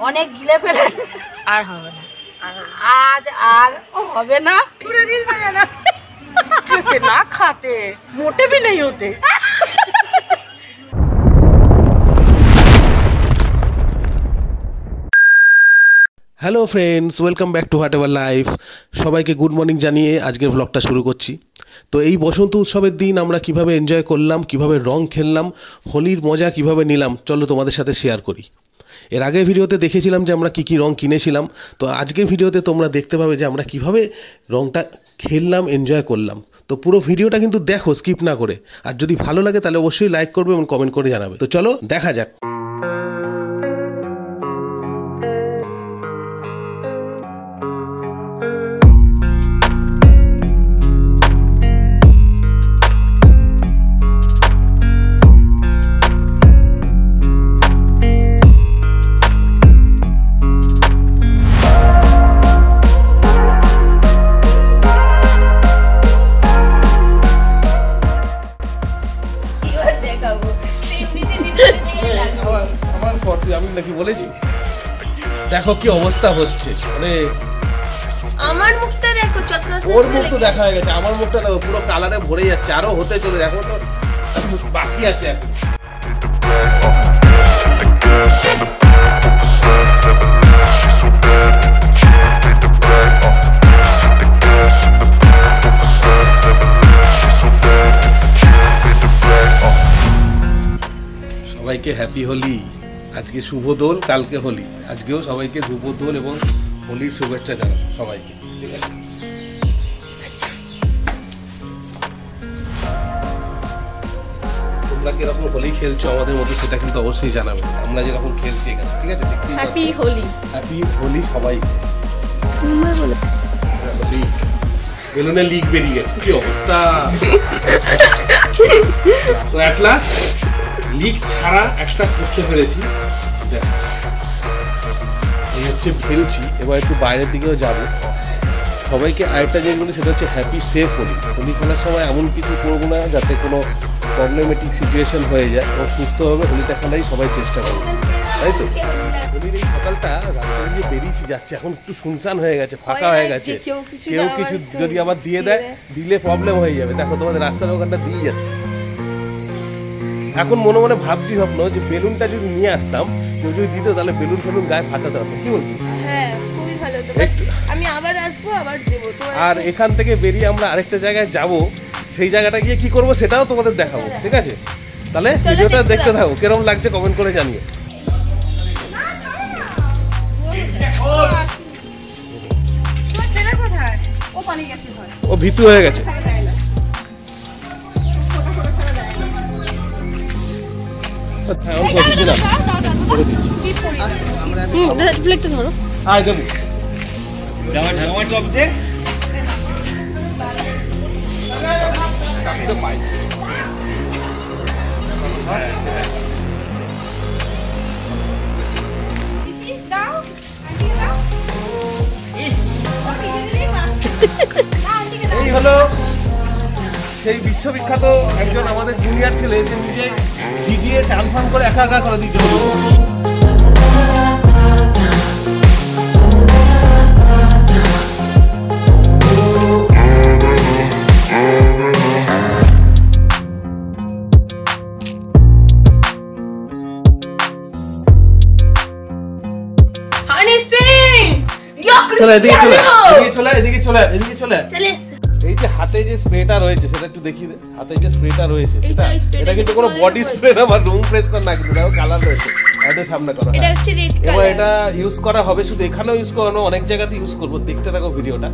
অনেক গিলে ফেলে আর হবে না, আজ আর হবে না। না খাতে মোটে भी नहीं होते। Hello friends, welcome back to what ever life. সবাইকে গুড মর্নিং জানিয়ে আজকের ব্লগটা শুরু করছি। তো এই বসন্ত উৎসবের দিন আমরা কিভাবে এনজয় করলাম, কিভাবে রং খেললাম, হোলির মজা কিভাবে নিলাম, চলো তোমাদের সাথে শেয়ার করি। এর আগের ভিডিওতে দেখেছিলাম যে আমরা কী রং কিনেছিলাম, তো আজকের ভিডিওতে তোমরা দেখতে পাবে যে আমরা কিভাবে রংটা খেললাম, এনজয় করলাম। তো পুরো ভিডিওটা কিন্তু দেখো স্কিপ না করে, আর যদি ভালো লাগে তাহলে অবশ্যই লাইক করবে এবং কমেন্ট করে জানাবে। তো চলো দেখা যাক। আমি নাকি বলেছি, দেখো কি অবস্থা হচ্ছে, মানে আমার মুখটা দেখো, চশমা ওর মুখ তো দেখা হয়ে গেছে, আমার মুখটা দেখো পুরো কালারে ভরে যাচ্ছে, আরো হতে চলে, এখন তো বাকি আছে এখন। সবাইকে হ্যাপি হোলি। আজকে শুভ দোল, কালকে হোলি, আজকেও সবাইকে শুভ দোল এবং হোলির শুভেচ্ছা জানাই সবাইকে। ঠিক আছে, তোমরা কিরকম হোলি খেলছো আমাদের মধ্যে সেটা কিন্তু অবশ্যই জানাবে, আমরা যেরকম খেলছি এখানে। ঠিক আছে, হ্যাপি হোলি। হ্যাপি হোলি সবাই। বেলুনে লিক বেরিয়ে গেছে, কি অবস্থা। তো অ্যাট লাস্ট লিক ছাড়া একটা করতে পেরেছি। এই হচ্ছে ফেলছি, এবার একটু বাইরের দিকেও যাবো। সবাইকে আরেকটা জিনিস বলি, সেটা হচ্ছে হ্যাপি সেফ হোলি। হোলি খেলার সময় এমন কিছু করবো না যাতে কোনো প্রবলেমেটিক সিচুয়েশন হয়ে যায়, এবং সুস্থভাবে হোলিটা খেলাই সবাই চেষ্টা করবে, তাই তো? হোলির এই সকালটা রাস্তা দিয়ে বেরিয়েছি, যাচ্ছে এখন একটু শুনশান হয়ে গেছে, ফাঁকা হয়ে গেছে। কেউ কিছু যদি আবার দিয়ে দেয়, দিলে প্রবলেম হয়ে যাবে। দেখো তোমাদের রাস্তার ওখানটা দিয়ে যাচ্ছে। এখন মনে মনে ভাবছি স্বপ্ন যে বেলুনটা যদি নিয়ে আসতাম, কেউ যদি দিত, তাহলে বেলুন ফেলুন গায়ে ফাটাতে হতো। কি বলবি? হ্যাঁ, খুবই ভালো তো। আমি আবার আসবো, আবার দেব। আর এখান থেকে বেরিয়ে আমরা আরেকটা জায়গায় যাব, সেই জায়গাটা গিয়ে কি করব সেটাও তোমাদের দেখাবো। ঠিক আছে, তাহলে ভিডিওটা দেখতে থাকো, কিরকম লাগছে কমেন্ট করে জানিও। ও ভীতু হয়ে গেছে। এই হলো সেই বিশ্ববিখ্যাত একজন আমাদের জুনিয়র ছেলে, সে নিজে ভিজিয়ে চান ফান করে একা একা করে দিচ্ছে। এই যে হাতে যে স্প্রেটা রয়েছে সেটা একটু দেখিয়ে দে। হাতে যে স্প্রেটা রয়েছে এটা কিন্তু কোনো বডি স্প্রে না বা রুম ফ্রেশনার না, কিন্তু দেখো কালার রয়েছে। এটা সামনে করা, এটা হচ্ছে রেড কালার। এবার এটা ইউজ করা হবে, শুধু এখানেও ইউজ করানো, অনেক জায়গাতে ইউজ করব। দেখতে থাকো ভিডিওটা,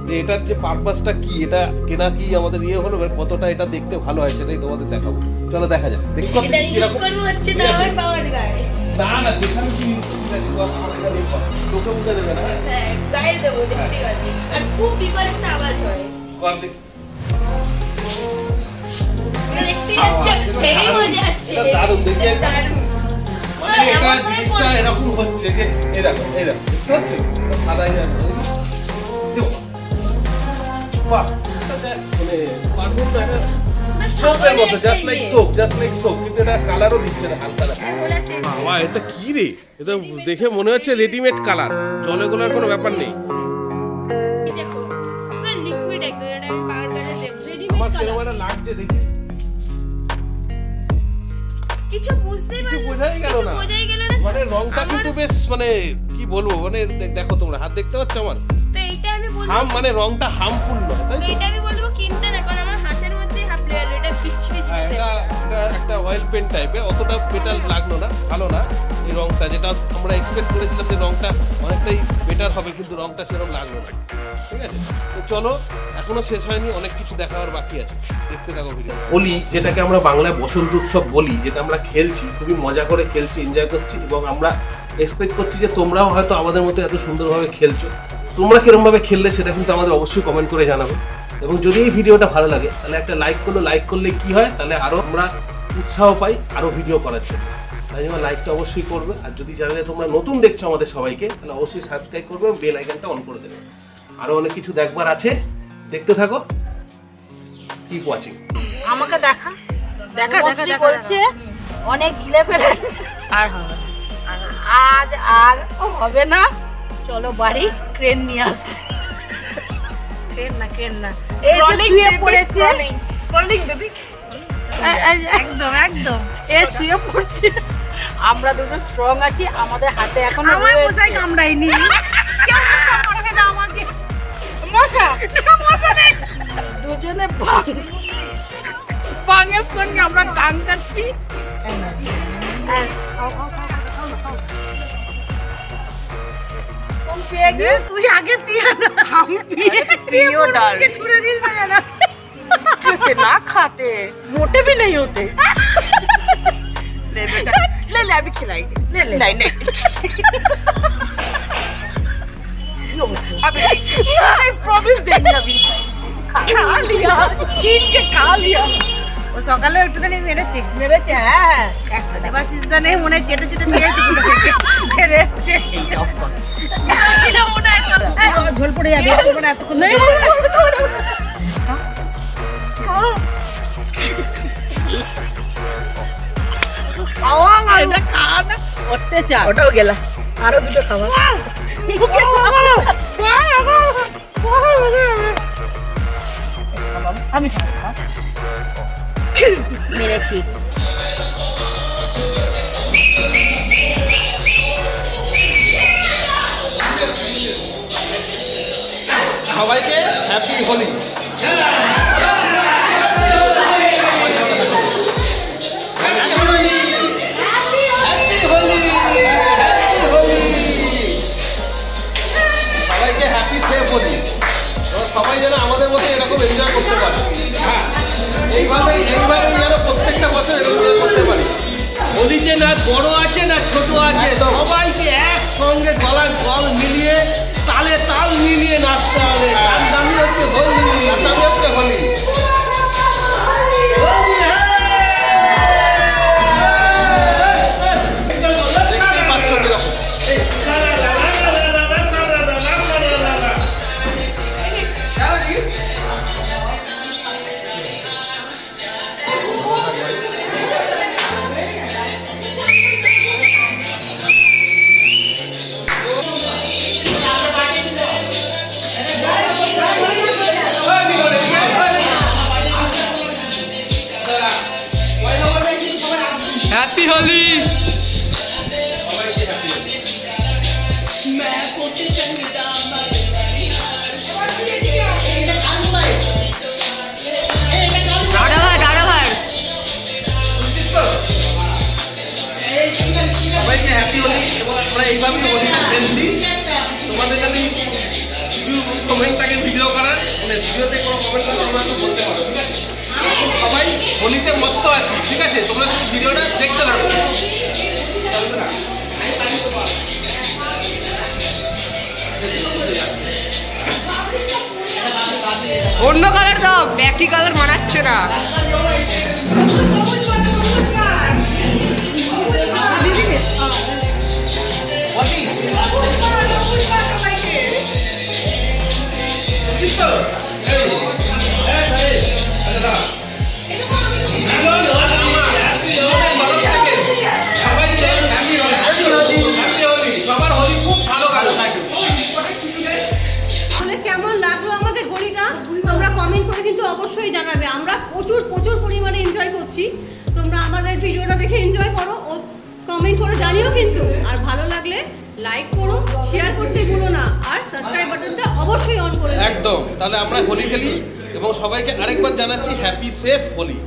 যে এটার যে পারপাসটা কি, এটা কেনা কি আমাদের ইয়ে হলো, কতটা এটা দেখতে ভালো হয় সেটাই তোমাদের দেখাবো। চলো দেখা যাক। দেখো এটা ইউজ করব হচ্ছে দাওয়ার পাওয়ার গায়ে। না না, যেখানে কি ইউজ করতে তোকে বুঝে দেবে না। হ্যাঁ, গায়ে দেবো, দেখতে পাচ্ছি। আর খুব বিপদ একটা আওয়াজ হয়। কর দেখ, দেখতে যাচ্ছে, হেভি মজা আসছে। এটা দারুণ, দেখে দারুণ। মানে এটা জিনিসটা এরকম হচ্ছে যে এই দেখো দেখতে হচ্ছে সাদাই যাচ্ছে। বাহ, মানে পারবো না, এটা সোপের মতো, জাস্ট লাইক সোপ, কিন্তু এটা কালারও দিচ্ছে না, হালকা। বাবা এটা কি রে? এটা দেখে মনে হচ্ছে রেডিমেড কালার, জলে গোলার কোনো ব্যাপার নেই। দেখো পুরো লিকুইড একদম, এটা আমি পাউডার করে দেব। রেডিমেড আমার কালার কেমন লাগছে দেখি, কিছু বুঝতেই কিছু পারলাম, বোঝাই গেল না। বোঝাই গেল না। মানে রংটা কিন্তু বেশ, মানে কি বলবো, মানে দেখো তোমরা হাত দেখতে পাচ্ছ আমার, তো এইটা আমি বলবো, হাম মানে রংটা হার্মফুল নয়, তাই তো তো? এটা আমি বলবো কিনতে না, কারণ আমার হাতের মধ্যে হাফ লেয়ার, এটা বিচ্ছিরি হ্যাঁ, জিনিস। এটা একটা অয়েল পেন্ট টাইপের, অতটা বেটার লাগলো না, ভালো না এই রংটা, যেটা আমরা এক্সপেক্ট করেছিলাম যে রংটা অনেকটাই বেটার হবে, কিন্তু রংটা সেরকম লাগলো না। ঠিক আছে, তো চলো, এখনো শেষ হয়নি, অনেক কিছু দেখাবার বাকি আছে, দেখতে থাকো ভিডিও। হোলি, যেটাকে আমরা বাংলায় বসন্ত উৎসব বলি, যেটা আমরা খেলছি, খুবই মজা করে খেলছি, এনজয় করছি, এবং আমরা এক্সপেক্ট করছি যে তোমরাও হয়তো আমাদের মতো এত সুন্দরভাবে খেলছো। তোমরা কিরমভাবে খেললে সেটা কিন্তু আমাদের অবশ্যই কমেন্ট করে জানাবে, এবং যদি এই ভিডিওটা ভালো লাগে তাহলে একটা লাইক করলে কি হয়, তাহলে আরও আমরা উৎসাহ পাই আরও ভিডিও করার জন্য। তাই জন্য লাইকটা অবশ্যই করবে, আর যদি জানলে তোমরা নতুন দেখছো আমাদের সবাইকে, তাহলে অবশ্যই সাবস্ক্রাইব করবে এবং বেল আইকনটা অন করে দেবে। আরও অনেক কিছু দেখবার আছে, দেখতে থাকো, কিপ ওয়াচিং। আমাকে দেখা দেখা দেখা দেখা বলছে অনেক গিলে ফেলে, আর হবে না, আজ আর হবে না, চলো বাড়ি, ট্রেন নিয়ে আসছে। ট্রেন না এই যে শুয়ে পড়েছে, কলিং বেবি, একদম একদম এ শুয়ে পড়ছে। আমরা দুটো স্ট্রং আছি, আমাদের হাতে এখন আমার মশাই কামড়াইনি, কেউ কামড়াবে না আমাকে, মশা নেই, দুজনে বাঙের সঙ্গে আমরা টান কাটছি। তুই আগে পিয়া না, আমি पियो डाल के छुड़े दिल में जाना कितना खाते, मोटे भी नहीं होते। ले बेटा, ले अभी खिलाएंगे, ले नहीं अभी नहीं, प्रॉमिस देंगे अभी। खा लिया, छीन के खा लिया। ও সকালে একটুখানি মেরেছে, হ্যাঁ এবার সিজনে মনে চেটে চেটে নিয়েছে, ঝোল পড়ে যাবে এতক্ষণ। ওটাও গেলা, আরো দুটো খাবার আমি মেরেছি। সবাইকে হ্যাপি হোলি। সবাইকে হ্যাপি সেফ হোলি, সবাই যেন আমাদের মতো এরকম এনজয় করতে পারে। হ্যাঁ, এইভাবেই যেন প্রত্যেকটা বছর এনজয় করতে পারি। হোলিতে না বড় আছে না ছোট আছে, সবাইকে একসঙ্গে গলায় গল মিলিয়ে, তালে তাল মিলিয়ে নাচতে হবে। তার দামি হচ্ছে হোলি, তার দামি হচ্ছে হোলি। দেখতেই পাচ্ছ কিরকম হ্যাপি হোলি। সবাইকে হ্যাপি হোলি, এবং আমরা এইভাবেই হোলিটা খেলছি। তোমাদের যদি কিছু কমেন্ট থাকে ভিডিও করার, মানে ভিডিওতে কোনো কমেন্ট থাকে তোমরা তো বলতে পারো, ঠিক আছে? সবাই হোলিতে মস্ত আছি, ঠিক আছে? তোমরা শুধু ভিডিওটা দেখতে পারো। অন্য কালার দাও, একই কালার মানাচ্ছে না। সবাই কমেন্ট করে কিন্তু অবশ্যই জানাবে। আমরা প্রচুর প্রচুর পরিমাণে এনজয় করছি, তোমরা আমাদের ভিডিওটা দেখে এনজয় করো ও কমেন্ট করে জানিও কিন্তু। আর ভালো লাগলে লাইক করো, শেয়ার করতে ভুলো না, আর সাবস্ক্রাইব বাটনটা অবশ্যই অন করে দিও। একদম। তাহলে আমরা হোলি খেলি এবং সবাইকে আরেকবার জানাচ্ছি হ্যাপি সেফ হোলি।